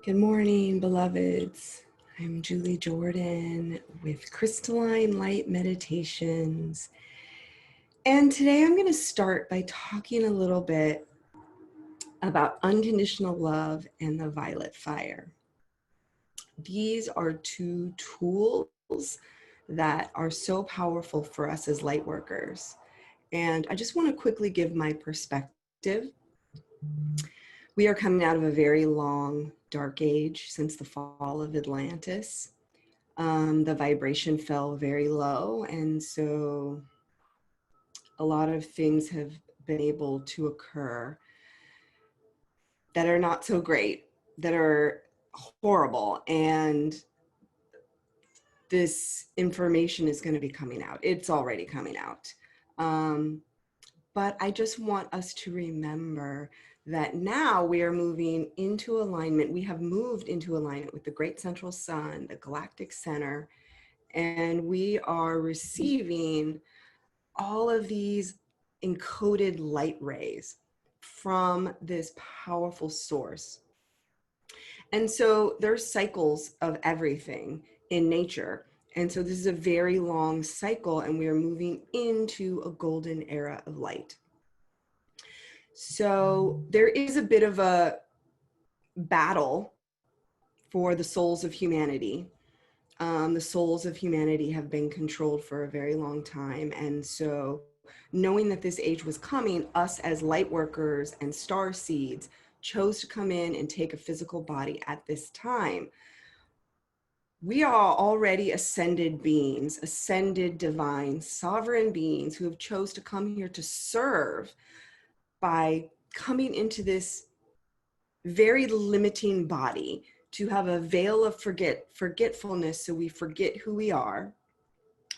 Good morning, beloveds. I'm Julie Jordan with Crystalline Light Meditations. And today I'm going to start by talking a little bit about unconditional love and the violet fire. These are two tools that are so powerful for us as light workers. And I just want to quickly give my perspective. We are coming out of a very long, dark age since the fall of Atlantis. The vibration fell very low, and so a lot of things have been able to occur that are not so great, that are horrible, and this information is going to be coming out. It's already coming out. But I just want us to remember that now we are moving into alignment. We have moved into alignment with the great central sun, the Galactic Center, and we are receiving all of these encoded light rays from this powerful source. And so there's cycles of everything in nature. And so this is a very long cycle, and we are moving into a golden era of light. So there is a bit of a battle for the souls of humanity. The souls of humanity have been controlled for a very long time. And so knowing that this age was coming, us as light workers and star seeds chose to come in and take a physical body at this time. We are already ascended beings, ascended divine, sovereign beings who have chose to come here to serve by coming into this very limiting body, to have a veil of forgetfulness so we forget who we are.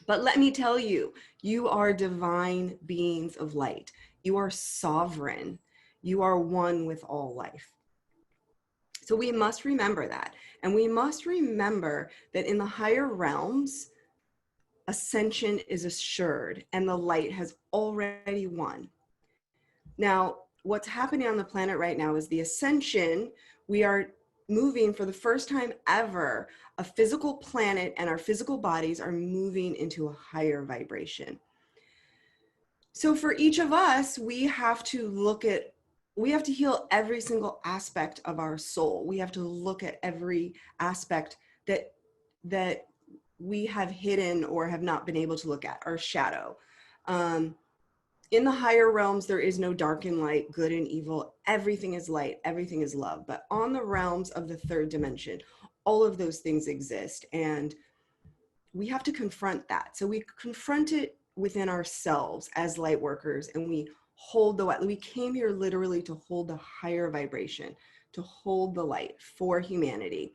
But let me tell you, you are divine beings of light. You are sovereign. You are one with all life. So we must remember that. And we must remember that in the higher realms, ascension is assured and the light has already won. Now, what's happening on the planet right now is the ascension. We are moving for the first time ever, a physical planet and our physical bodies are moving into a higher vibration. So for each of us, we have to heal every single aspect of our soul. We have to look at every aspect that we have hidden or have not been able to look at, our shadow. In the higher realms, there is no dark and light, good and evil. Everything is light, everything is love. But on the realms of the third dimension, all of those things exist. And we have to confront that. So we confront it within ourselves as light workers, and we hold we came here literally to hold the higher vibration, to hold the light for humanity,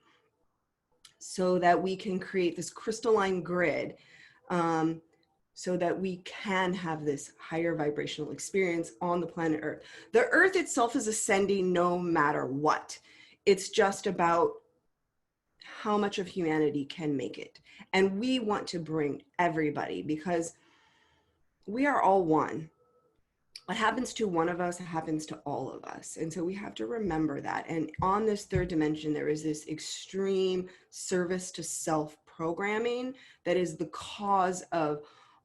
so that we can create this crystalline grid, so that we can have this higher vibrational experience on the planet Earth. The Earth itself is ascending no matter what. It's just about how much of humanity can make it. And we want to bring everybody, because we are all one. What happens to one of us happens to all of us. And so we have to remember that. And on this third dimension, there is this extreme service to self programming that is the cause of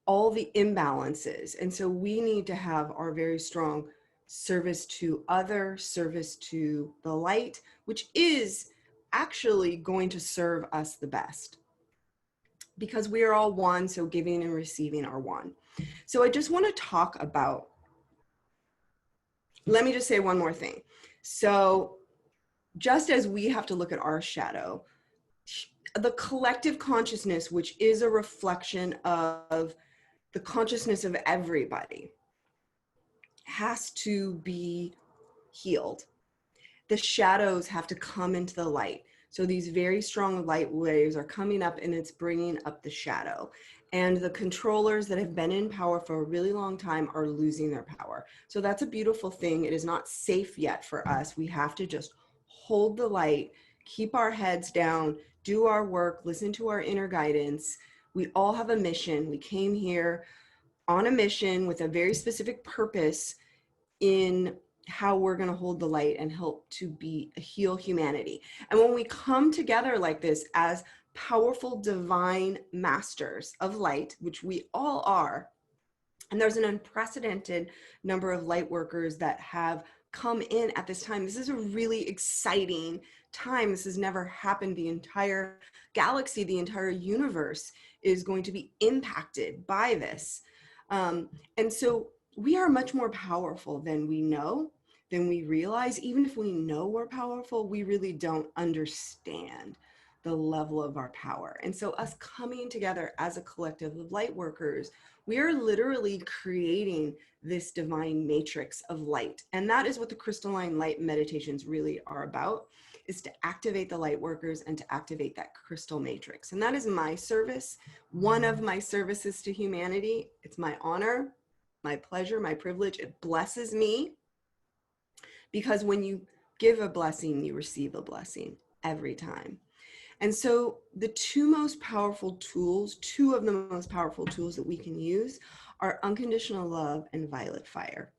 all the imbalances. And so we need to have our very strong service to other, service to the light, which is actually going to serve us the best, because we are all one. So giving and receiving are one. So I just want to talk about, let me just say one more thing. So just as we have to look at our shadow, the collective consciousness, which is a reflection of the consciousness of everybody, has to be healed. The shadows have to come into the light. So these very strong light waves are coming up, and it's bringing up the shadow. And the controllers that have been in power for a really long time are losing their power. So that's a beautiful thing. It is not safe yet for us. We have to just hold the light, keep our heads down, do our work, listen to our inner guidance. We all have a mission. We came here on a mission with a very specific purpose in how we're going to hold the light and help to heal humanity. And when we come together like this as powerful divine masters of light, which we all are, and there's an unprecedented number of light workers that have come in at this time. This is a really exciting time. This has never happened. The entire galaxy, the entire universe is going to be impacted by this. And so we are much more powerful than we know, than we realize. Even if we know we're powerful, we really don't understand the level of our power. And so us coming together as a collective of light workers, we are literally creating this divine matrix of light. And that is what the crystalline light meditations really are about, is to activate the light workers and to activate that crystal matrix. And that is my service, one of my services to humanity. It's my honor, my pleasure, my privilege. It blesses me, because when you give a blessing, you receive a blessing every time. And so the two of the most powerful tools that we can use are unconditional love and violet fire.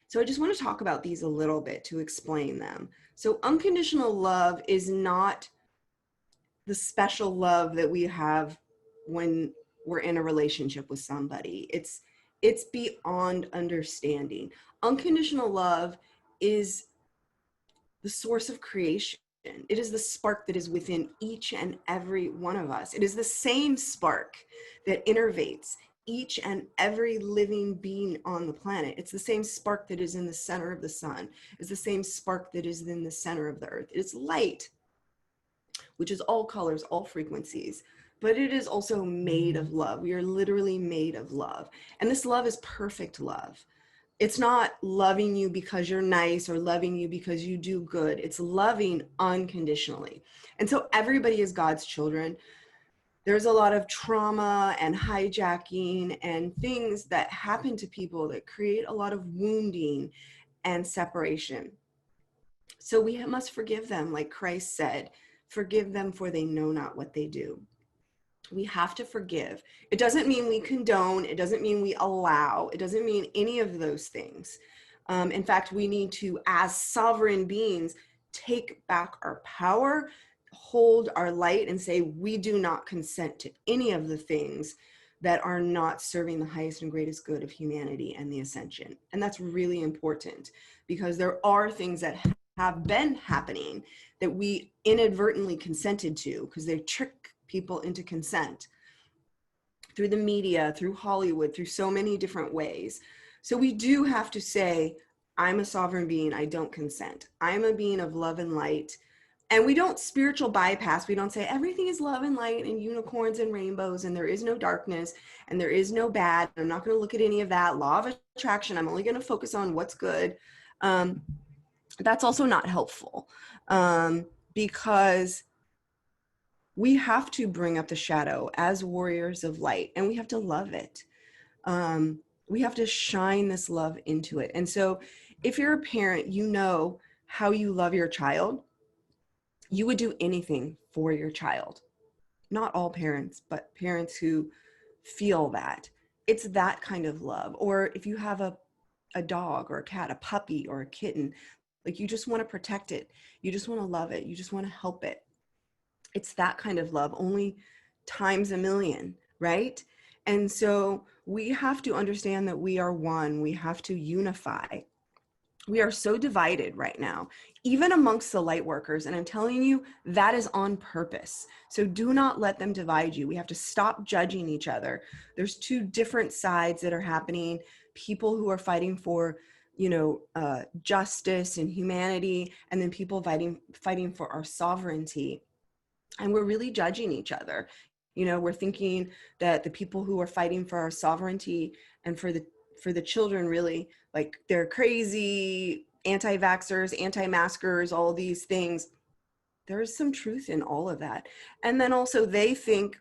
So I just want to talk about these a little bit to explain them. So unconditional love is not the special love that we have when we're in a relationship with somebody. It's beyond understanding. Unconditional love is the source of creation. It is the spark that is within each and every one of us. It is the same spark that innervates each and every living being on the planet. It's the same spark that is in the center of the sun. It's the same spark that is in the center of the earth. It's light, which is all colors, all frequencies, but it is also made of love. We are literally made of love. And this love is perfect love. It's not loving you because you're nice or loving you because you do good. It's loving unconditionally. And so everybody is God's children. There's a lot of trauma and hijacking and things that happen to people that create a lot of wounding and separation. So we must forgive them, like Christ said, forgive them for they know not what they do. We have to forgive. It doesn't mean we condone. It doesn't mean we allow. It doesn't mean any of those things. In fact, we need to, as sovereign beings, take back our power, hold our light, and say, we do not consent to any of the things that are not serving the highest and greatest good of humanity and the ascension. And that's really important, because there are things that have been happening that we inadvertently consented to, because they trick people into consent through the media, through Hollywood, through so many different ways. So we do have to say, I'm a sovereign being, I don't consent. I'm a being of love and light. And we don't spiritual bypass. We don't say everything is love and light and unicorns and rainbows and there is no darkness and there is no bad. I'm not going to look at any of that. Law of attraction, I'm only going to focus on what's good. That's also not helpful, because we have to bring up the shadow as warriors of light, and we have to love it. We have to shine this love into it. And so if you're a parent, you know how you love your child. You would do anything for your child. Not all parents, but parents who feel that. It's that kind of love. Or if you have a dog or a cat, a puppy or a kitten, like you just want to protect it. You just want to love it. You just want to help it. It's that kind of love, only times a million, right? And so we have to understand that we are one. We have to unify. We are so divided right now, even amongst the light workers. And I'm telling you, that is on purpose. So do not let them divide you. We have to stop judging each other. There's two different sides that are happening. People who are fighting for, justice and humanity, and then people fighting for our sovereignty. And we're really judging each other. We're thinking that the people who are fighting for our sovereignty and for the children, really, like, they're crazy, anti-vaxxers, anti-maskers, all these things. There is some truth in all of that. And then also they think,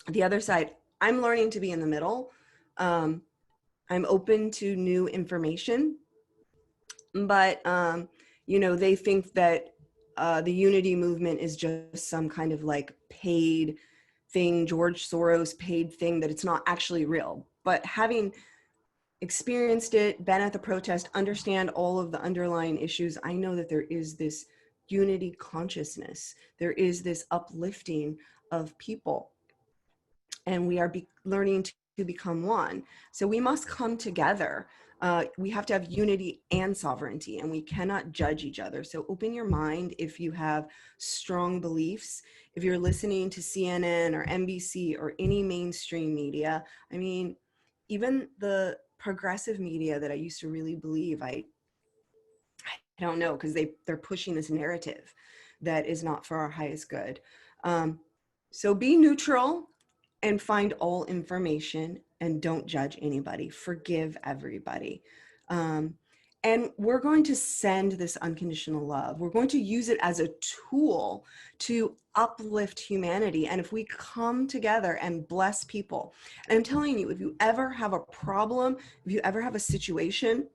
the other side, I'm learning to be in the middle. I'm open to new information, but they think that the unity movement is just some kind of like paid thing, George Soros paid thing, that it's not actually real. But having experienced it, been at the protest, understand all of the underlying issues, I know that there is this unity consciousness. There is this uplifting of people, and we are learning to become one. So we must come together. We have to have unity and sovereignty, and we cannot judge each other. So open your mind if you have strong beliefs. If you're listening to CNN or NBC or any mainstream media, I mean, even the progressive media that I used to really believe, I don't know, because they're pushing this narrative that is not for our highest good. So be neutral and find all information, and don't judge anybody. Forgive everybody. And we're going to send this unconditional love. We're going to use it as a tool to uplift humanity. And if we come together and bless people, and I'm telling you, if you ever have a problem, if you ever have a situation,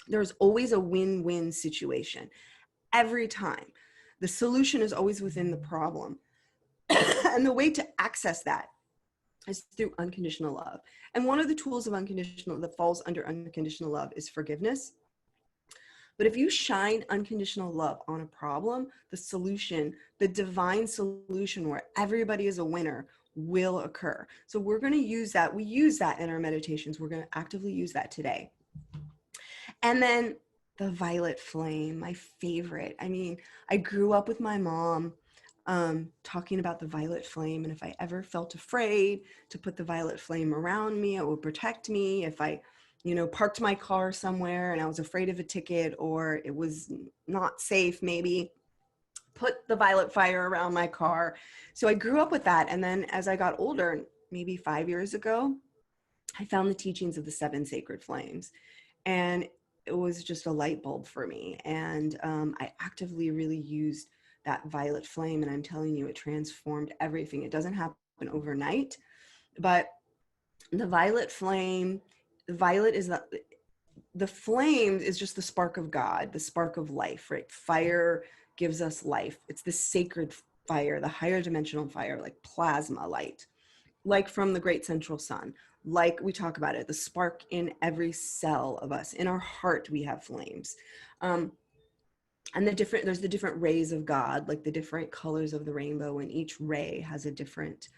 there's always a win-win situation. Every time. The solution is always within the problem. And the way to access that is through unconditional love. And one of the tools of unconditional that falls under unconditional love is forgiveness. But if you shine unconditional love on a problem, the solution, the divine solution where everybody is a winner, will occur. So we're going to use that. We use that in our meditations. We're going to actively use that today. And then the violet flame, my favorite. I mean, I grew up with my mom talking about the violet flame. And if I ever felt afraid to put the violet flame around me, it would protect me. If I, parked my car somewhere and I was afraid of a ticket, or it was not safe, maybe put the violet fire around my car. So I grew up with that. And then as I got older, maybe 5 years ago, I found the teachings of the 7 sacred flames. And it was just a light bulb for me. And I actively really used that violet flame. And I'm telling you, it transformed everything. It doesn't happen overnight, but the violet flame, the violet is the flame is just the spark of God, the spark of life, right? Fire gives us life. It's the sacred fire, the higher dimensional fire, like plasma light, like from the great central sun. Like we talk about it, the spark in every cell of us. In our heart, we have flames. And there's the different rays of God, like the different colors of the rainbow, and each ray has a different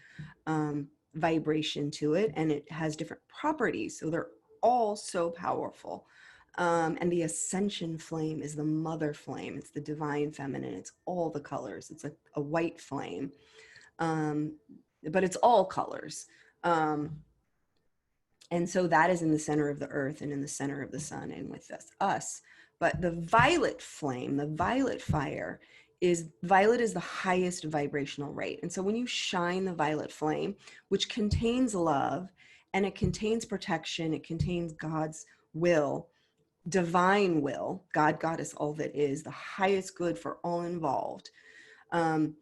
vibration to it, and it has different properties. So they're all so powerful. And the Ascension flame is the mother flame. It's the divine feminine. It's all the colors. It's a white flame, but it's all colors. And so that is in the center of the earth and in the center of the sun and with us. But the violet flame, the violet fire, violet is the highest vibrational rate. And so when you shine the violet flame, which contains love, and it contains protection, it contains God's will, divine will, God, Goddess, all that is, the highest good for all involved.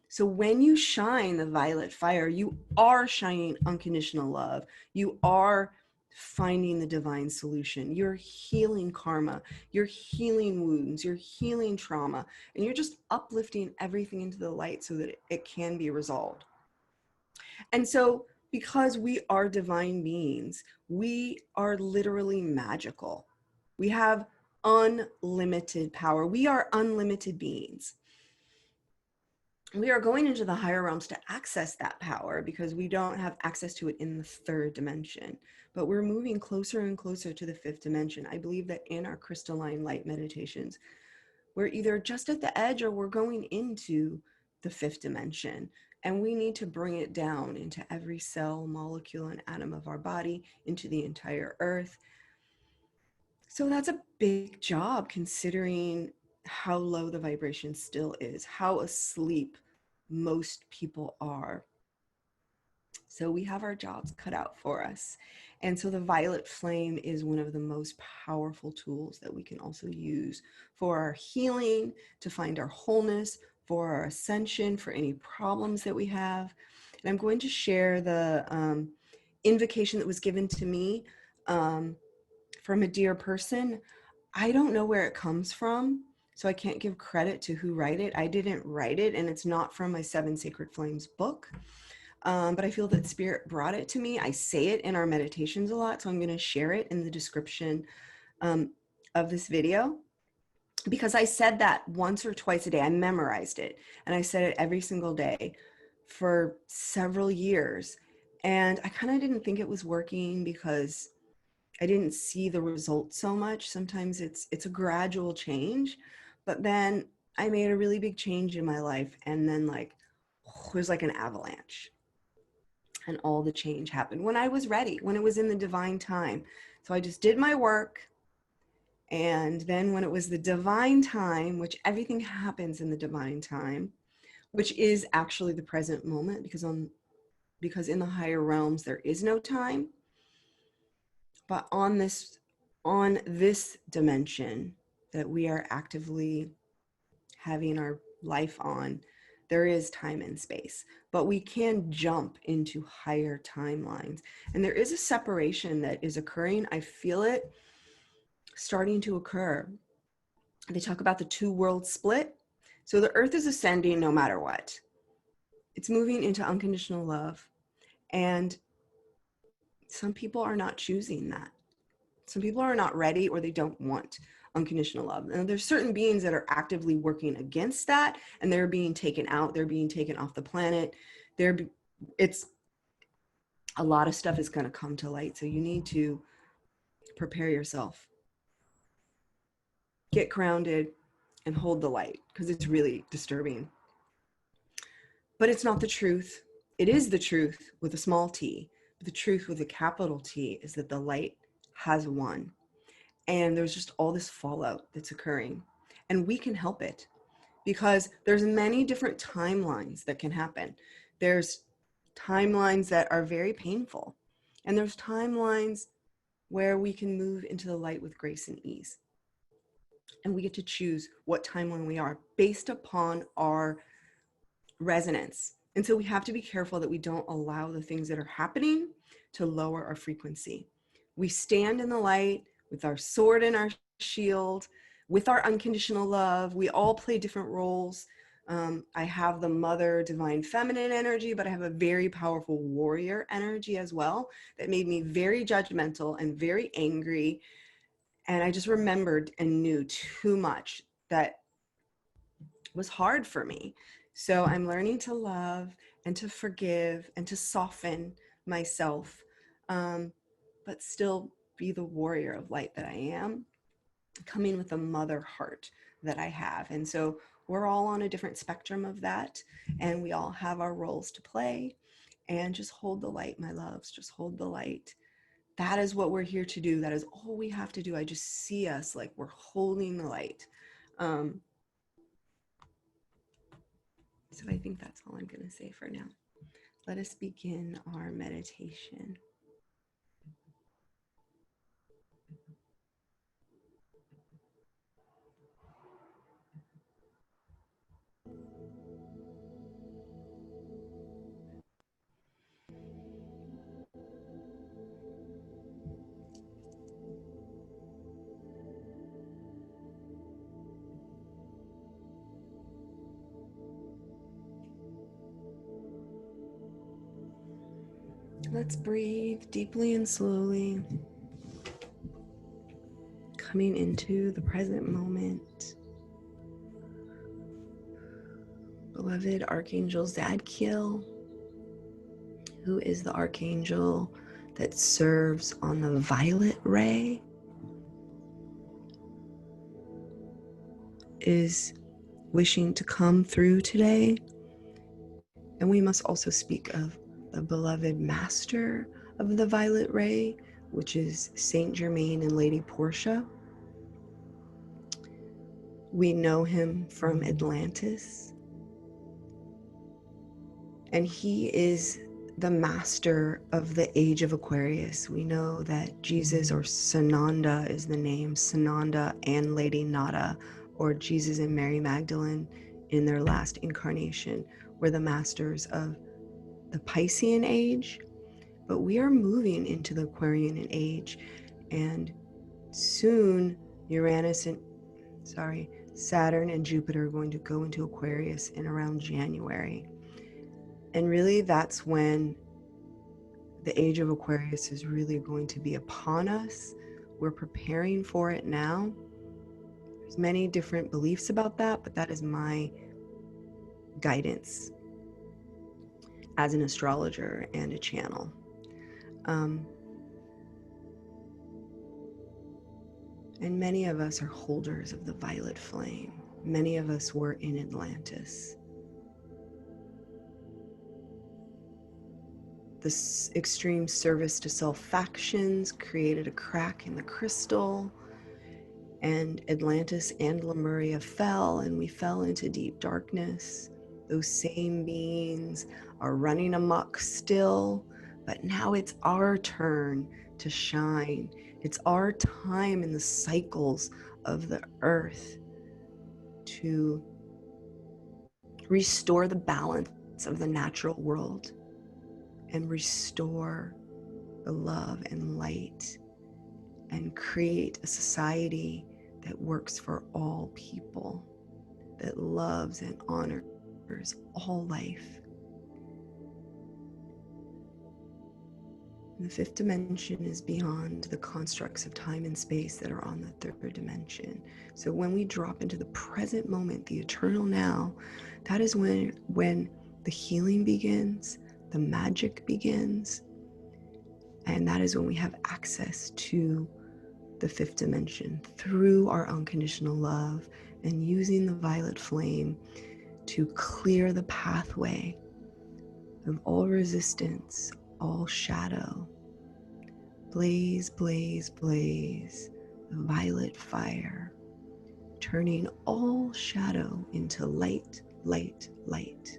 So when you shine the violet fire, you are shining unconditional love. You are finding the divine solution. You're healing karma. You're healing wounds. You're healing trauma. And you're just uplifting everything into the light so that it can be resolved. And so because we are divine beings, we are literally magical. We have unlimited power. We are unlimited beings. We are going into the higher realms to access that power because we don't have access to it in the 3rd dimension, but we're moving closer and closer to the 5th dimension. I believe that in our crystalline light meditations, we're either just at the edge or we're going into the 5th dimension, and we need to bring it down into every cell, molecule, and atom of our body, into the entire earth. So that's a big job considering how low the vibration still is, how asleep most people are. So we have our jobs cut out for us. And so the violet flame is one of the most powerful tools that we can also use for our healing, to find our wholeness, for our ascension, for any problems that we have. And I'm going to share the invocation that was given to me from a dear person. I don't know where it comes from, so I can't give credit to who wrote it. I didn't write it, and it's not from my 7 Sacred Flames book. But I feel that Spirit brought it to me. I say it in our meditations a lot, so I'm going to share it in the description of this video, because I said that once or twice a day. I memorized it, and I said it every single day for several years. And I kind of didn't think it was working because I didn't see the results so much. Sometimes it's a gradual change, but then I made a really big change in my life, and then like it was like an avalanche, and all the change happened when I was ready, when it was in the divine time. So I just did my work, and then when it was the divine time, which everything happens in the divine time, which is actually the present moment, because in the higher realms there is no time. But on this dimension that we are actively having our life on, there is time and space, but we can jump into higher timelines. And there is a separation that is occurring. I feel it starting to occur. They talk about the two world split. So the earth is ascending no matter what. It's moving into unconditional love. And some people are not choosing that. Some people are not ready, or they don't want unconditional love. And there's certain beings that are actively working against that, and they're being taken out. They're being taken off the planet. It's a lot of stuff is going to come to light. So you need to prepare yourself, get grounded, and hold the light, because it's really disturbing. But it's not the truth. It is the truth with a small t. But the truth with a capital T is that the light has won. And there's just all this fallout that's occurring. And we can help it, because there's many different timelines that can happen. There's timelines that are very painful. And there's timelines where we can move into the light with grace and ease. And we get to choose what timeline we are based upon our resonance. And so we have to be careful that we don't allow the things that are happening to lower our frequency. We stand in the light with our sword and our shield, with our unconditional love. We all play different roles. I have the mother divine feminine energy, but I have a very powerful warrior energy as well that made me very judgmental and very angry. And I just remembered and knew too much that was hard for me. So I'm learning to love and to forgive and to soften myself, but still be the warrior of light that I am, coming with a mother heart that I have. And so we're all on a different spectrum of that, and we all have our roles to play. And just hold the light, my loves, just hold the light. That is what we're here to do. That is all we have to do. I just see us like we're holding the light. So I think that's all I'm going to say for now. Let us begin our meditation. Let's breathe deeply and slowly, coming into the present moment. Beloved Archangel Zadkiel, who is the archangel that serves on the violet ray, is wishing to come through today. And we must also speak of the beloved master of the violet ray, which is Saint Germain and Lady Portia. We know him from Atlantis, and he is the master of the age of Aquarius. We know that Jesus, or Sananda is the name, Sananda and Lady Nada, or Jesus and Mary Magdalene in their last incarnation, were the masters of the Piscean age. But we are moving into the Aquarian age, and soon Saturn and Jupiter are going to go into Aquarius in around January. And really, that's when the age of Aquarius is really going to be upon us. We're preparing for it now. There's many different beliefs about that, but that is my guidance as an astrologer and a channel. And many of us are holders of the violet flame. Many of us were in Atlantis. This extreme service to self factions created a crack in the crystal, and Atlantis and Lemuria fell, and we fell into deep darkness. Those same beings are running amok still, but now it's our turn to shine. It's our time in the cycles of the earth to restore the balance of the natural world and restore the love and light and create a society that works for all people, that loves and honors all life. And the fifth dimension is beyond the constructs of time and space that are on the third dimension. So when we drop into the present moment, the eternal now, that is when the healing begins, the magic begins, and that is when we have access to the fifth dimension through our unconditional love and using the violet flame to clear the pathway of all resistance, all shadow. Blaze, blaze, blaze, the violet fire, turning all shadow into light, light, light.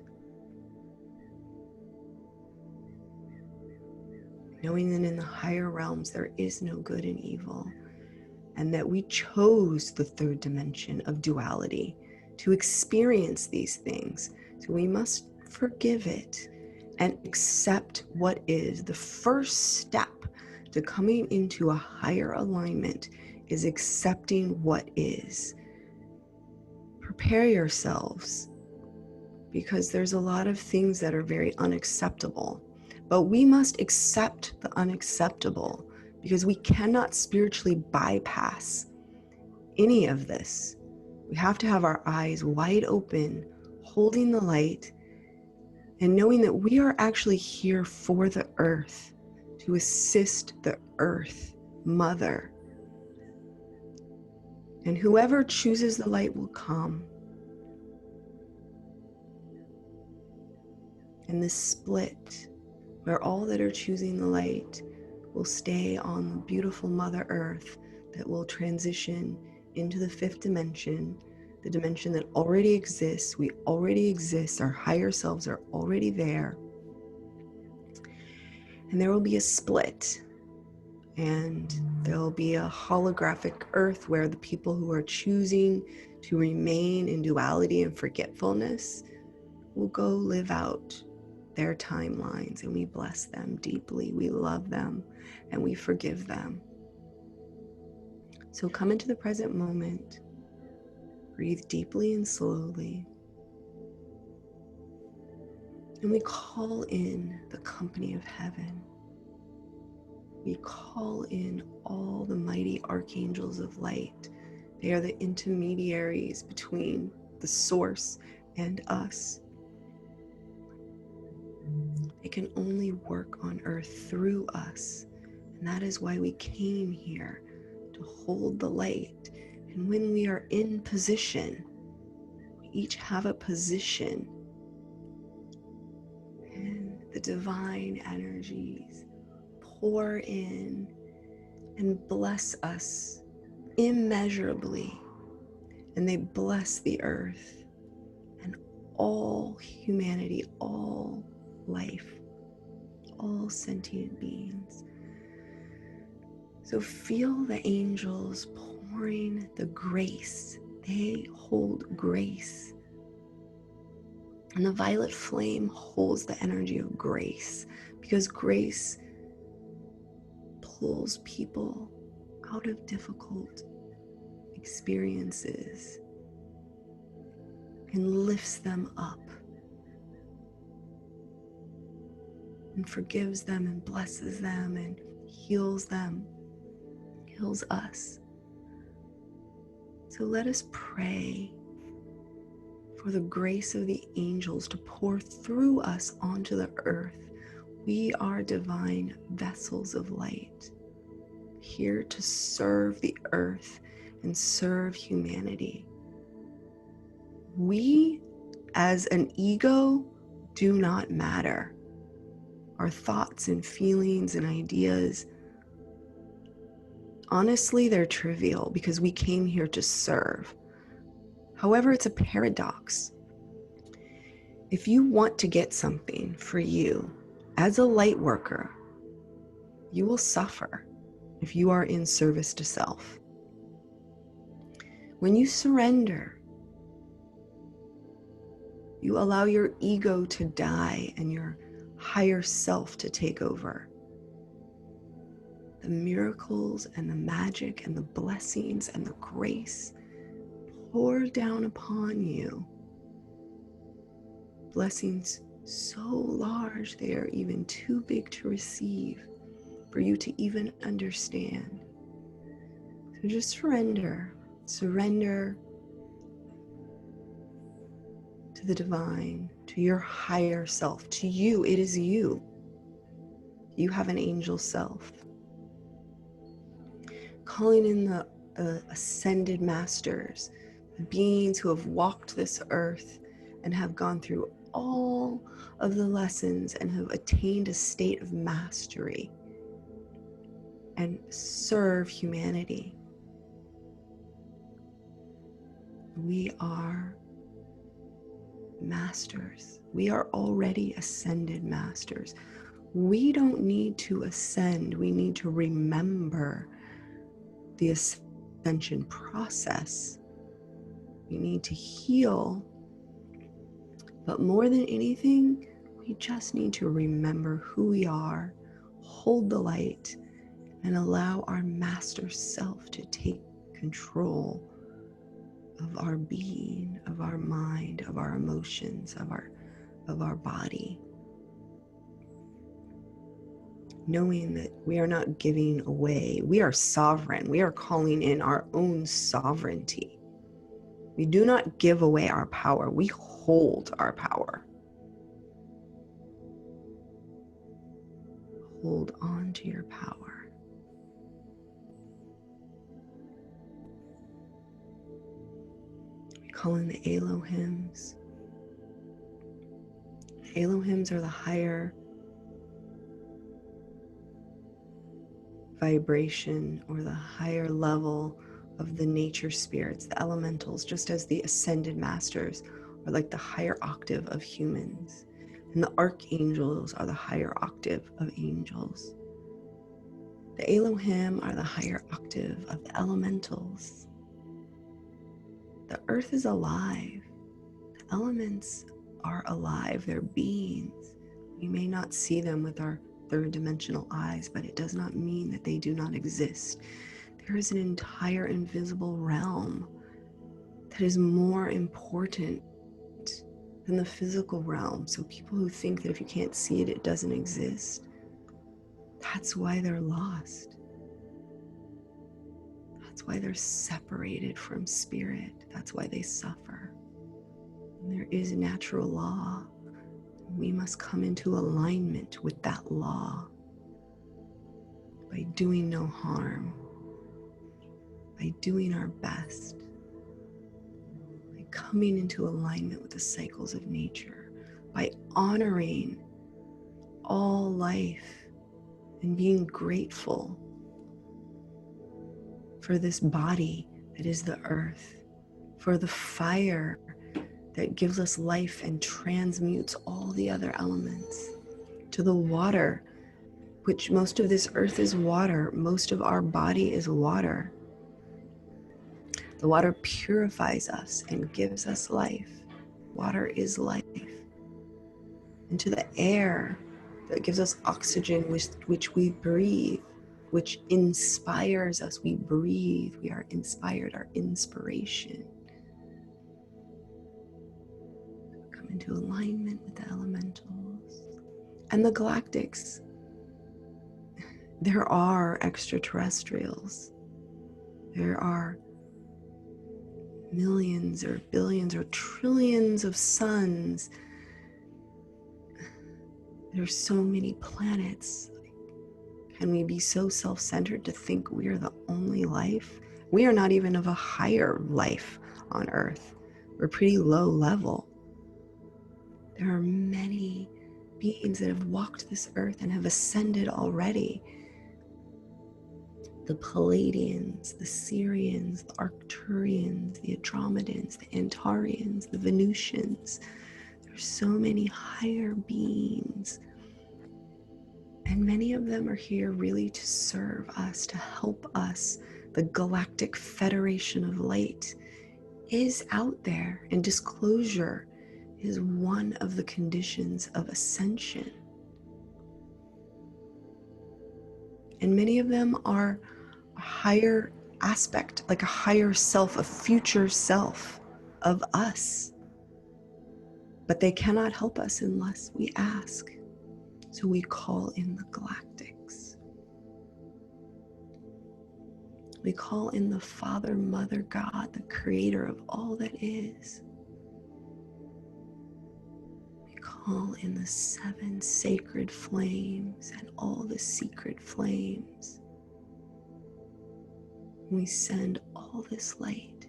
Knowing that in the higher realms there is no good and evil, and that we chose the third dimension of duality to experience these things. So we must forgive it and accept what is. The first step to coming into a higher alignment is accepting what is. Prepare yourselves, because there's a lot of things that are very unacceptable, but we must accept the unacceptable, because we cannot spiritually bypass any of this. We have to have our eyes wide open, holding the light, and knowing that we are actually here for the earth, to assist the earth mother. And whoever chooses the light will come. And this split, where all that are choosing the light will stay on the beautiful Mother Earth, that will transition into the fifth dimension, the dimension that already exists. We already exist. Our higher selves are already there. And there will be a split. And there will be a holographic earth where the people who are choosing to remain in duality and forgetfulness will go live out their timelines, and we bless them deeply. We love them and we forgive them. So come into the present moment, breathe deeply and slowly, and we call in the company of heaven. We call in all the mighty archangels of light. They are the intermediaries between the source and us. They can only work on earth through us. And that is why we came here, to hold the light. And when we are in position, we each have a position. And the divine energies pour in and bless us immeasurably. And they bless the earth and all humanity, all life, all sentient beings. So feel the angels pouring the grace. They hold grace. And the violet flame holds the energy of grace, because grace pulls people out of difficult experiences and lifts them up. and forgives them and blesses them and heals them, heals us. So let us pray for the grace of the angels to pour through us onto the earth. We are divine vessels of light, here to serve the earth and serve humanity. We, as an ego, do not matter. Our thoughts and feelings and ideas, honestly, they're trivial because we came here to serve. However, it's a paradox. If you want to get something for you as a light worker, you will suffer if you are in service to self. When you surrender, you allow your ego to die and your higher self to take over. The miracles and the magic and the blessings and the grace pour down upon you. Blessings so large they are even too big to receive for you to even understand. So just surrender to the divine, to your higher self, to you. It is you. You have an angel self. Calling in the ascended masters, the beings who have walked this earth and have gone through all of the lessons and have attained a state of mastery and serve humanity. We are masters. We are already ascended masters. We don't need to ascend. We need to remember the ascension process. We need to heal. But more than anything, we just need to remember who we are, hold the light, and allow our master self to take control of our being, of our mind, of our emotions, of our body. Knowing that we are not giving away, we are sovereign. We are calling in our own sovereignty. We do not give away our power. We hold our power. Hold on to your power. We call in the Elohims. The Elohims are the higher vibration or the higher level of the nature spirits, the elementals, just as the ascended masters are like the higher octave of humans. And the archangels are the higher octave of angels. The Elohim are the higher octave of the elementals. The earth is alive. The elements are alive. They're beings. We may not see them with our third dimensional eyes, but it does not mean that they do not exist. There is an entire invisible realm that is more important than the physical realm. So people who think that if you can't see it, it doesn't exist, that's why they're lost. That's why they're separated from spirit. That's why they suffer. And there is natural law. We must come into alignment with that law by doing no harm, by doing our best, by coming into alignment with the cycles of nature, by honoring all life and being grateful for this body that is the earth, for the fire that gives us life and transmutes all the other elements, to the water, which most of this earth is water, most of our body is water. The water purifies us and gives us life. Water is life. And to the air that gives us oxygen, which we breathe, which inspires us. We breathe, we are inspired, our inspiration. Come into alignment with the elementals. And the galactics, there are extraterrestrials. There are millions or billions or trillions of suns. There's so many planets. Can we be so self-centered to think we are the only life? We are not even of a higher life on Earth. We're pretty low level. There are many beings that have walked this earth and have ascended already. The Palladians, the Sirians, the Arcturians, the Andromedans, the Antarians, the Venusians. There's so many higher beings. And many of them are here really to serve us, to help us. The Galactic Federation of Light is out there, and disclosure is one of the conditions of ascension. And many of them are a higher aspect, like a higher self, a future self of us. But they cannot help us unless we ask. So we call in the galactics. We call in the Father, Mother, God, the creator of all that is. We call in the 7 sacred flames and all the secret flames. We send all this light,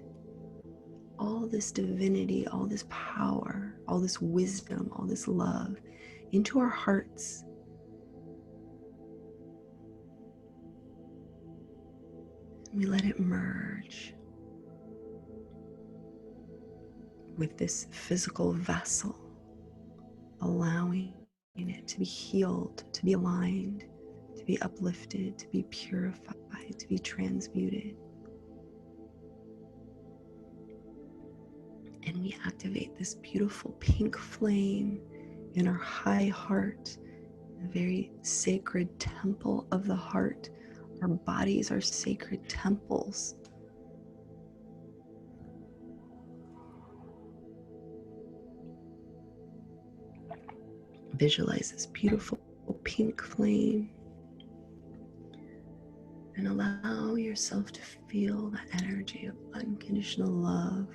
all this divinity, all this power, all this wisdom, all this love into our hearts. We let it merge with this physical vessel, allowing it to be healed, to be aligned, to be uplifted, to be purified, to be transmuted. And we activate this beautiful pink flame in our high heart, a very sacred temple of the heart. Our bodies are sacred temples. Visualize this beautiful pink flame and allow yourself to feel the energy of unconditional love.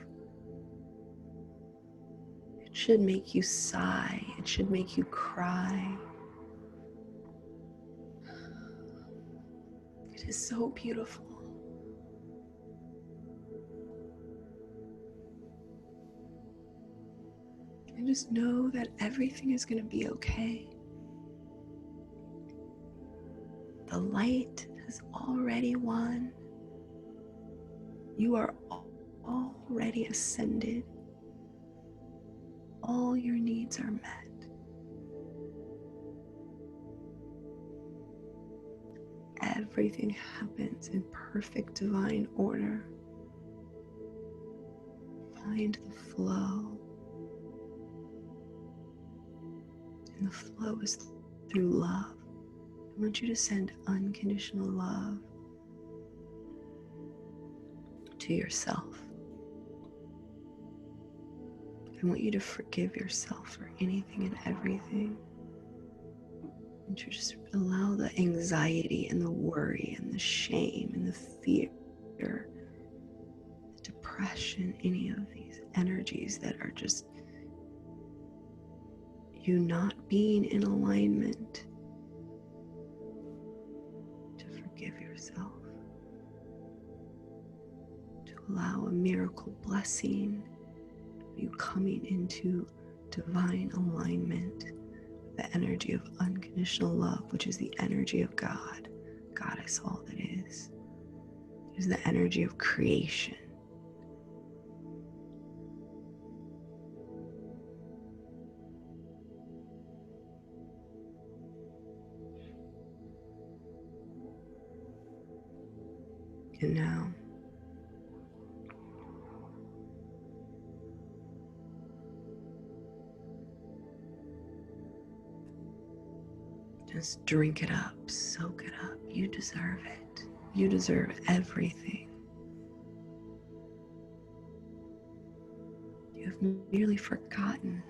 It should make you sigh. It should make you cry. It is so beautiful. And just know that everything is going to be okay. The light has already won. You are already ascended. All your needs are met. Everything happens in perfect divine order. Find the flow. And the flow is through love. I want you to send unconditional love to yourself. I want you to forgive yourself for anything and everything. And to just allow the anxiety and the worry and the shame and the fear, the depression, any of these energies that are just you not being in alignment, to forgive yourself, to allow a miracle blessing, you coming into divine alignment, the energy of unconditional love, which is the energy of God. God is all that is. It is the energy of creation. And now, just drink it up, soak it up. You deserve it. You deserve everything. You have merely forgotten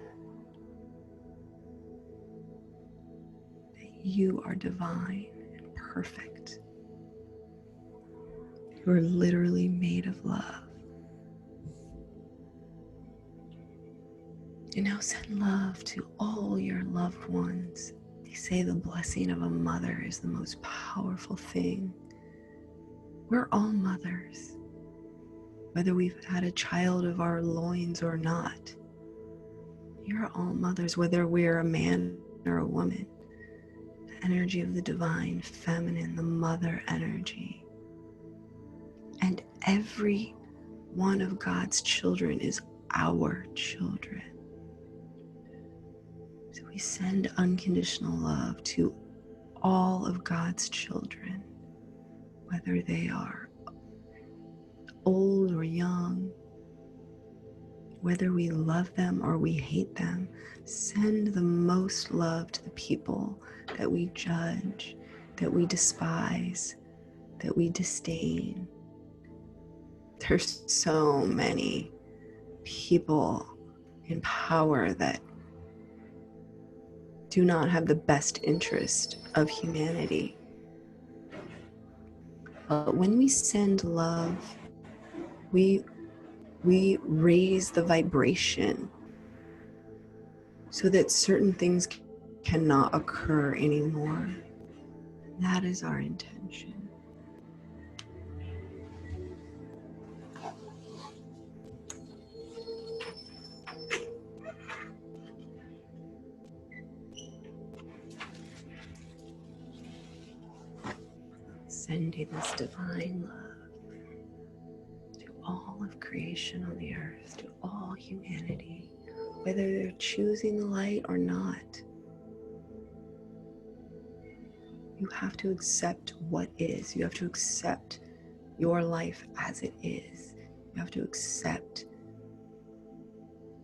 you are divine and perfect. You are literally made of love. And now send love to all your loved ones. They say the blessing of a mother is the most powerful thing. We're all mothers, whether we've had a child of our loins or not. You're all mothers, whether we're a man or a woman. The energy of the divine feminine, the mother energy. And every one of God's children is our children. So we send unconditional love to all of God's children, whether they are old or young, whether we love them or we hate them. Send the most love to the people that we judge, that we despise, that we disdain. There's so many people in power that do not have the best interest of humanity. But when we send love, we raise the vibration so that certain things cannot occur anymore. That is our intention. Sending this divine love to all of creation on the earth, to all humanity, whether they're choosing the light or not. You have to accept what is. You have to accept your life as it is. You have to accept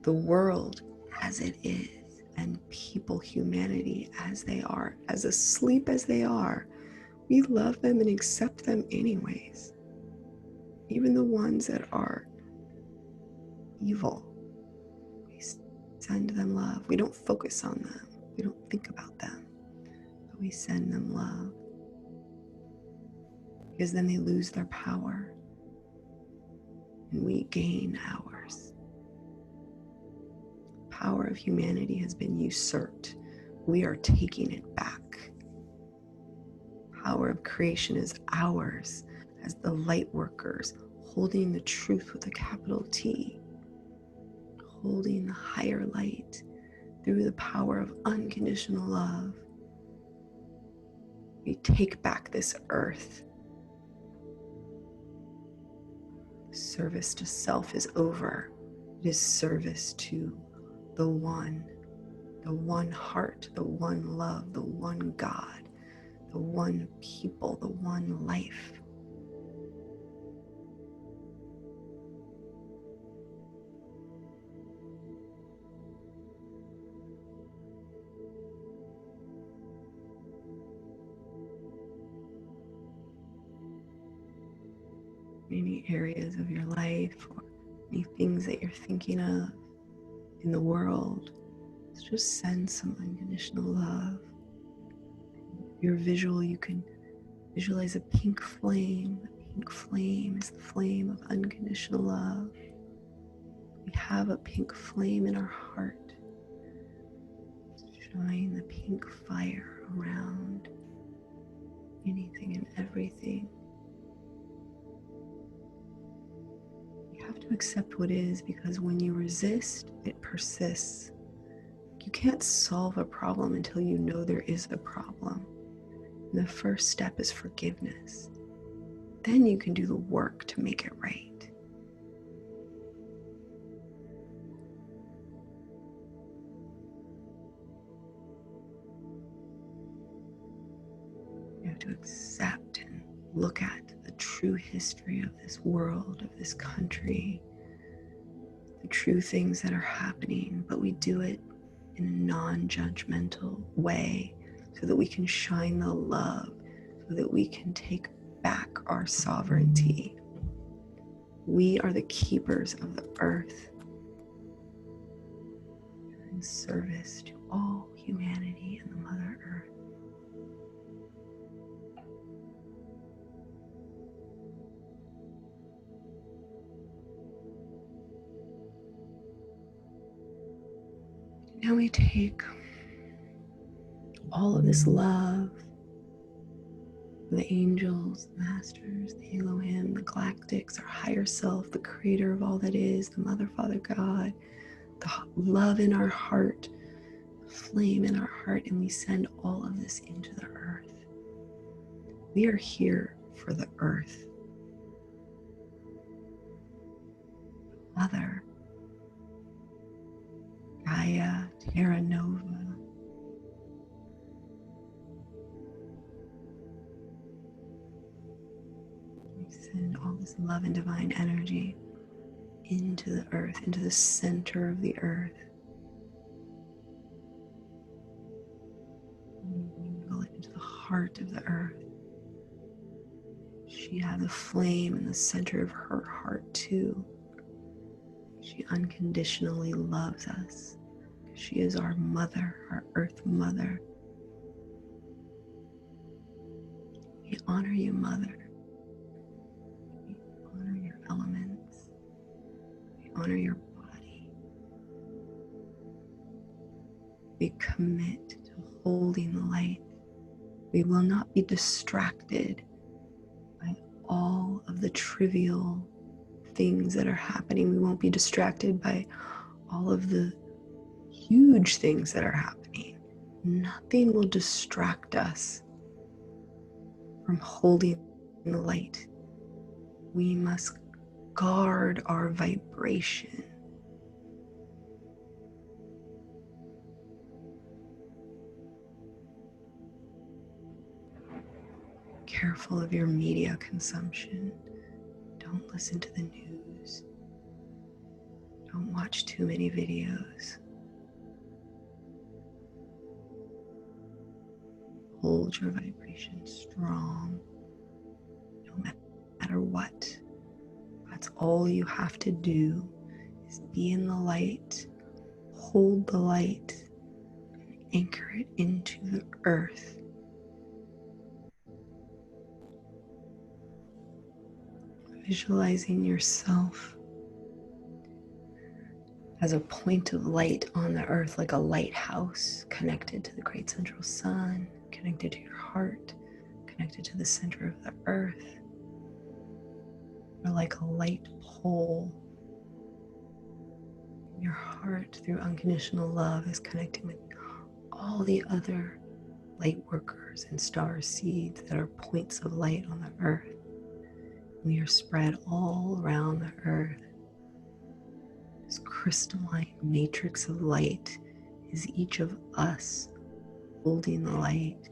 the world as it is, and people, humanity as they are, as asleep as they are. We love them and accept them anyways. Even the ones that are evil, we send them love. We don't focus on them. We don't think about them, but we send them love. Because then they lose their power and we gain ours. Power of humanity has been usurped. We are taking it back. Power of creation is ours as the light workers, holding the truth with a capital T, holding the higher light through the power of unconditional love. We take back this earth. Service to self is over. It is service to the one heart, the one love, the one God, the one people, the one life. Any areas of your life or any things that you're thinking of in the world, just send some unconditional love. Your visual, you can visualize a pink flame. The pink flame is the flame of unconditional love. We have a pink flame in our heart. Shine the pink fire around anything and everything. You have to accept what is, because when you resist, it persists. You can't solve a problem until you know there is a problem. And the first step is forgiveness. Then you can do the work to make it right. You have to accept and look at the true history of this world, of this country, the true things that are happening, but we do it in a non-judgmental way so that we can shine the love, so that we can take back our sovereignty. We are the keepers of the earth. We're in service to all humanity and the Mother Earth. Now we take all of this love, the angels, the masters, the Elohim, the galactics, our higher self, the creator of all that is, the Mother, Father, God, the love in our heart, the flame in our heart, and we send all of this into the earth. We are here for the earth. Mother, Gaia, Terra Nova. We send all this love and divine energy into the earth, into the center of the earth. We mingle it into the heart of the earth. She has a flame in the center of her heart too. She unconditionally loves us. She is our mother, our earth mother. We honor you, Mother. We honor your elements. We honor your body. We commit to holding the light. We will not be distracted by all of the trivial things that are happening. We won't be distracted by all of the huge things that are happening. Nothing will distract us from holding the light. We must guard our vibration. Careful of your media consumption. Don't listen to the news. Don't watch too many videos. Hold your vibration strong, no matter what. That's all you have to do, is be in the light, hold the light, and anchor it into the earth. Visualizing yourself as a point of light on the earth, like a lighthouse connected to the great central sun, connected to your heart, connected to the center of the earth, or like a light pole. Your heart, through unconditional love, is connecting with all the other light workers and star seeds that are points of light on the earth. We are spread all around the earth. This crystalline matrix of light is each of us holding the light,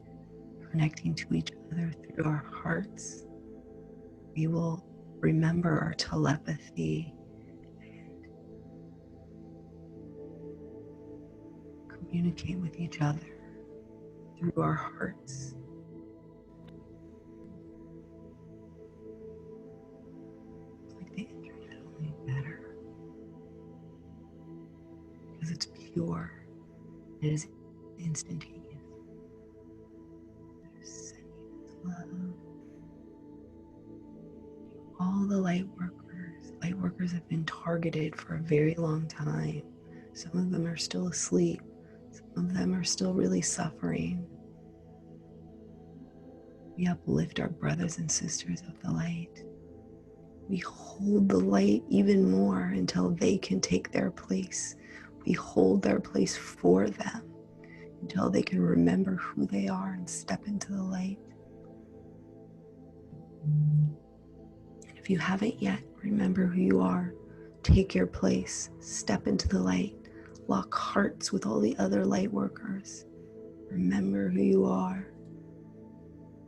connecting to each other through our hearts. We will remember our telepathy and communicate with each other through our hearts. It's like the internet, only better. Because it's pure. It is instantaneous. There's sending its love. All the light workers have been targeted for a very long time. Some of them are still asleep. Some of them are still really suffering. We uplift our brothers and sisters of the light. We hold the light even more until they can take their place. We hold their place for them until they can remember who they are and step into the light. And if you haven't yet, remember who you are. Take your place. Step into the light. Lock hearts with all the other light workers. Remember who you are.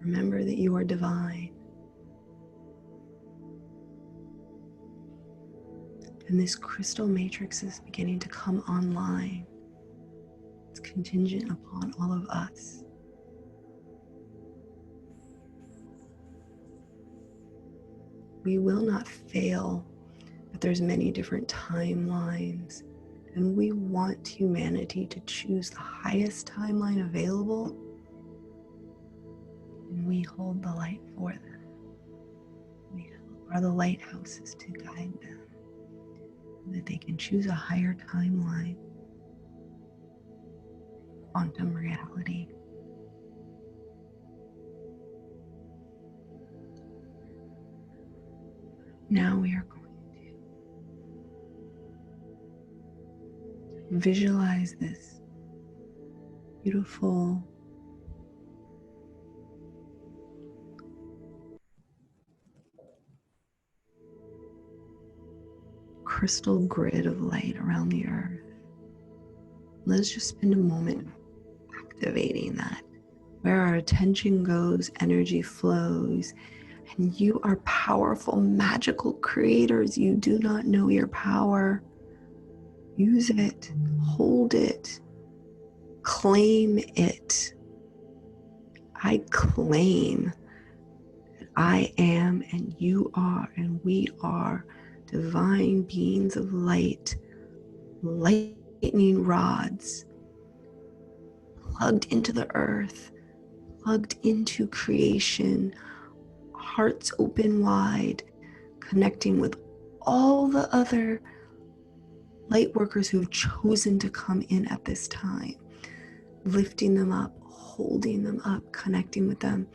Remember that you are divine. And this crystal matrix is beginning to come online. It's contingent upon all of us. We will not fail, but there's many different timelines, and we want humanity to choose the highest timeline available, and we hold the light for them. We are the lighthouses to guide them, so that they can choose a higher timeline. quantum reality. Now we are going to visualize this beautiful crystal grid of light around the earth. Let's just spend a moment activating that. Where our attention goes, energy flows. And you are powerful, magical creators. You do not know your power. Use it, hold it, claim it. I claim that I am and you are and we are divine beings of light, lightning rods, plugged into the earth, plugged into creation, hearts open wide, connecting with all the other light workers who have chosen to come in at this time, lifting them up, holding them up, connecting with them,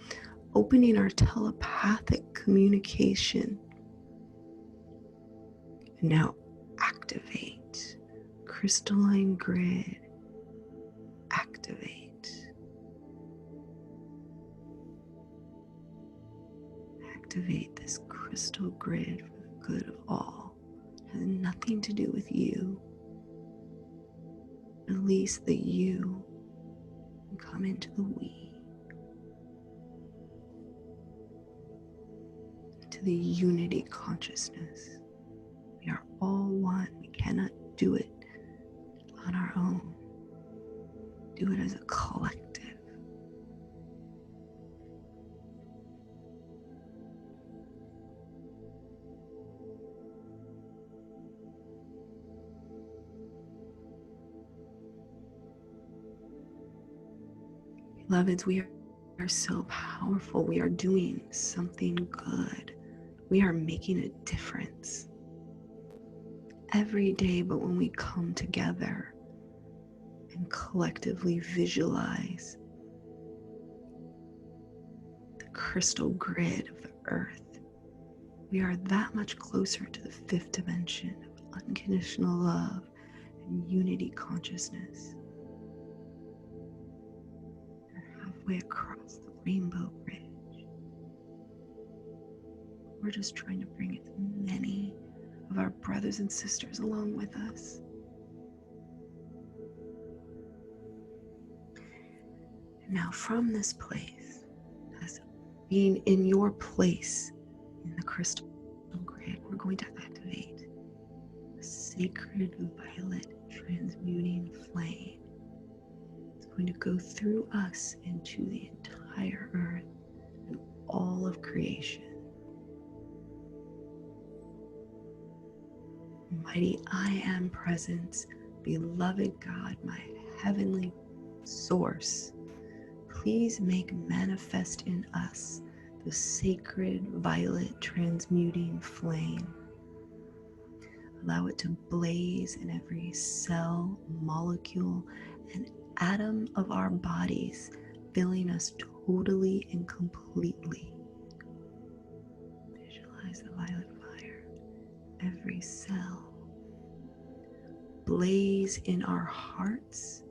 opening our telepathic communication. And now activate. Crystalline grid, activate. Activate this crystal grid for the good of all. It has nothing to do with you. Release the you and come into the we. To the unity consciousness. We are all one. We cannot do it on our own. Do it as a collective. Beloveds, we are so powerful. We are doing something good. We are making a difference every day. But when we come together and collectively visualize the crystal grid of the earth, we are that much closer to the fifth dimension of unconditional love and unity consciousness. We're halfway across the rainbow bridge. We're just trying to bring as many of our brothers and sisters along with us. And now from this place, as being in your place in the crystal grid, we're going to activate a sacred violet transmuting flame. It's going to go through us into the entire earth and all of creation. Mighty I Am Presence, beloved God, my heavenly source, please make manifest in us the sacred violet transmuting flame. Allow it to blaze in every cell, molecule, and atom of our bodies, filling us totally and completely. Visualize the violet fire, every cell. Blaze in our hearts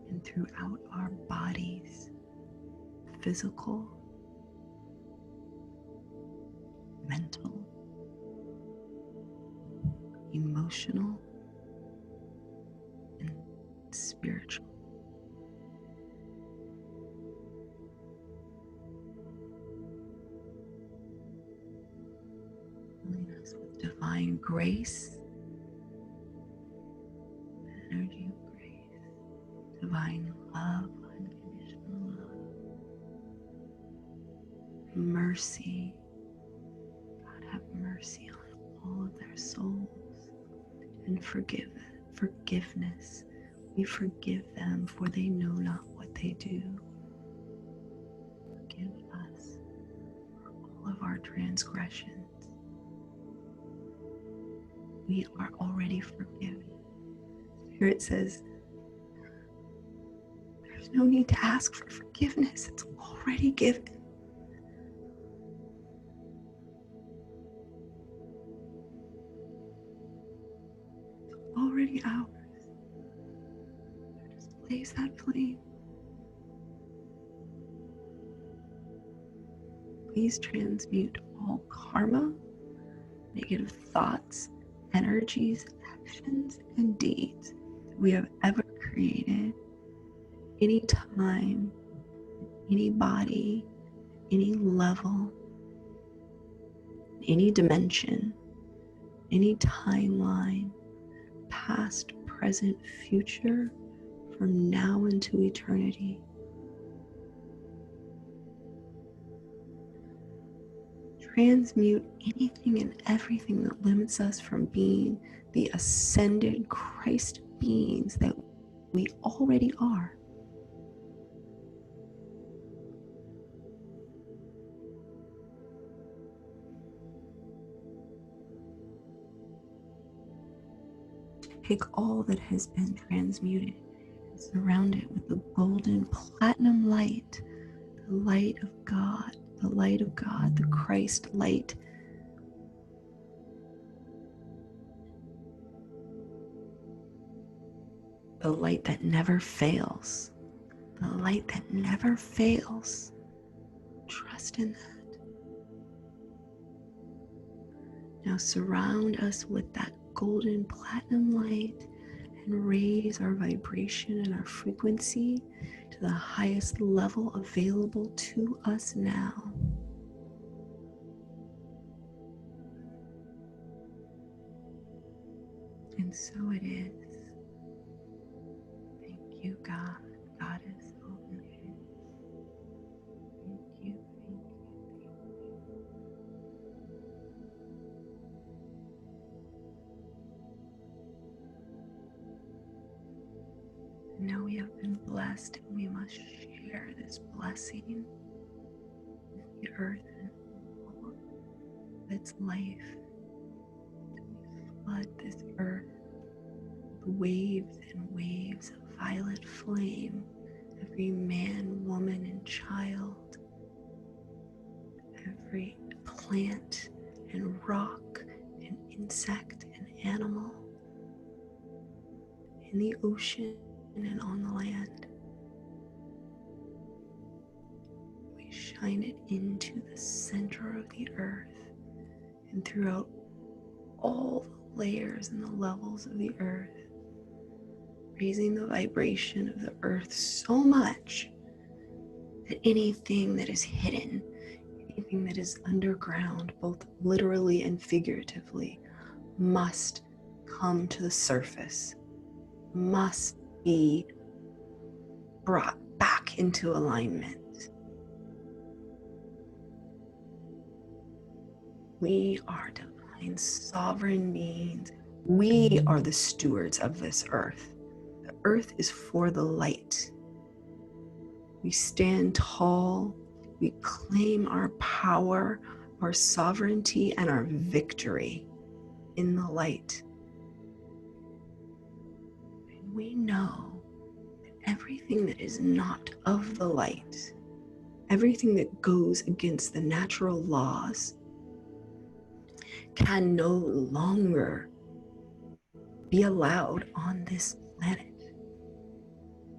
and throughout our bodies, physical, mental, emotional, and spiritual. Filling us with divine grace, energy of grace, divine love, unconditional love, mercy. God, have mercy on all of their souls, and forgiveness. We forgive them, for they know not what they do. Forgive us for all of our transgressions. We are already forgiven. Spirit says no need to ask for forgiveness. It's already given. It's already ours. Just blaze that flame. Please transmute all karma, negative thoughts, energies, actions, and deeds that we have ever created, any time, any body, any level, any dimension, any timeline, past, present, future, from now into eternity. Transmute anything and everything that limits us from being the ascended Christ beings that we already are. Take all that has been transmuted and surround it with the golden platinum light, the light of God, the light of God, the Christ light. The light that never fails. The light that never fails. Trust in that. Now surround us with that golden platinum light and raise our vibration and our frequency to the highest level available to us now. And so it is. Thank you, God, Goddess, Ocean. Thank you, thank you, thank you. Now we have been blessed and we must share this blessing with the earth and all of its life. We flood this earth with waves and waves of violet flame. Every man, woman, and child, every plant and rock and insect and animal in the ocean and on the land. We shine it into the center of the earth and throughout all the layers and the levels of the earth, raising the vibration of the earth so much that anything that is hidden, anything that is underground, both literally and figuratively, must come to the surface, must be brought back into alignment. We are divine sovereign beings. We are the stewards of this earth. The earth is for the light. We stand tall. We claim our power, our sovereignty, and our victory in the light. And we know that everything that is not of the light, everything that goes against the natural laws, can no longer be allowed on this planet.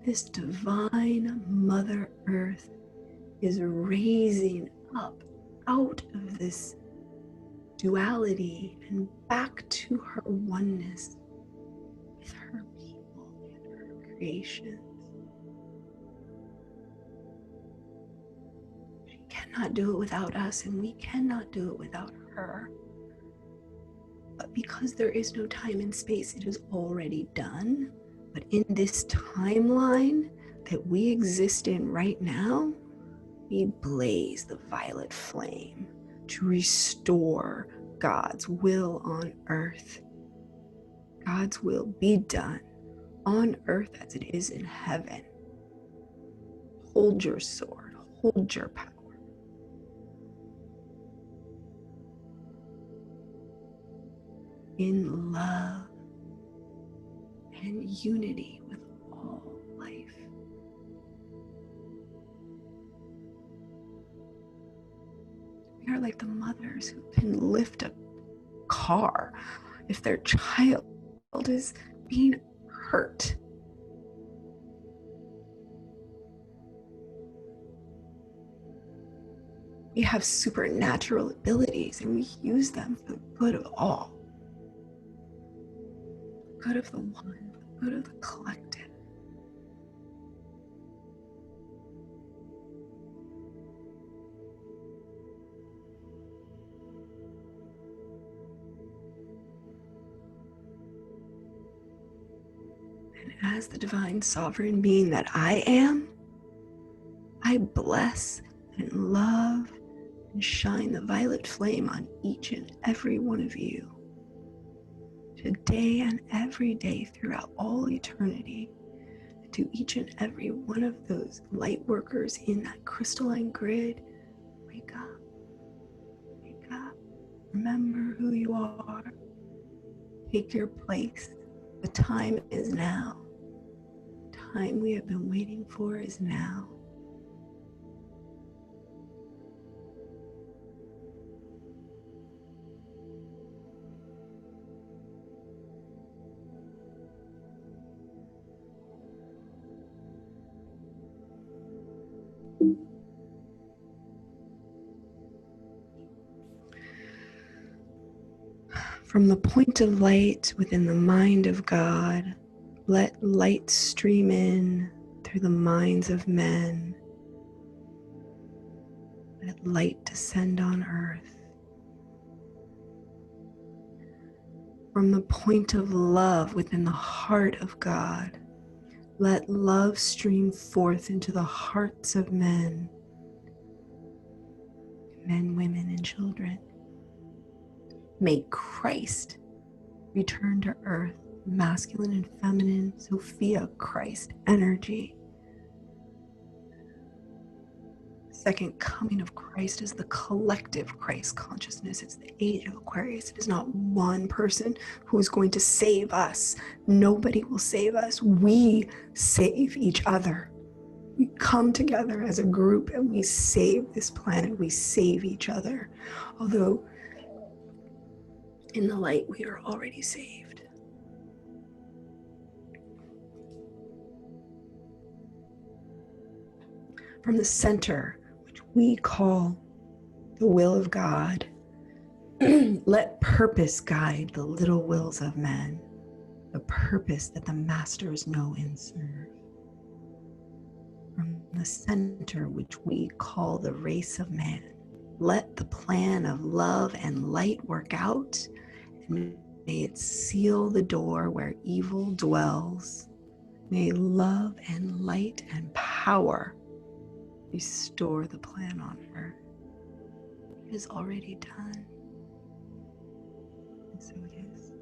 This divine Mother Earth is raising up out of this duality and back to her oneness with her people and her creations. She cannot do it without us, and we cannot do it without her. But because there is no time and space, it is already done. But in this timeline that we exist in right now, we blaze the violet flame to restore God's will on earth. God's will be done on earth as it is in heaven. Hold your sword, hold your power. In love and unity with all life. like the mothers who can lift a car if their child is being hurt. We have supernatural abilities and we use them for the good of all. The good of the one, the good of the collective. And as the divine sovereign being that I am, I bless and love and shine the violet flame on each and every one of you, today and every day throughout all eternity, to each and every one of those light workers in that crystalline grid. Wake up, wake up, remember who you are, take your place. The time is now. The time we have been waiting for is now. From the point of light within the mind of God, let light stream in through the minds of men. Let light descend on earth. From the point of love within the heart of God, let love stream forth into the hearts of men, women, and children. May Christ return to earth, masculine and feminine, Sophia Christ energy. Second coming of Christ is the collective Christ consciousness. It's the age of Aquarius. It is not one person who is going to save us. Nobody will save us. We save each other. We come together as a group and we save this planet. We save each other. Although in the light, we are already saved. From the center, which we call the will of God, let purpose guide the little wills of men, the purpose that the masters know and serve. From the center, which we call the race of man, let the plan of love and light work out, and may it seal the door where evil dwells. May love and light and power restore the plan on earth. It is already done. And so it is.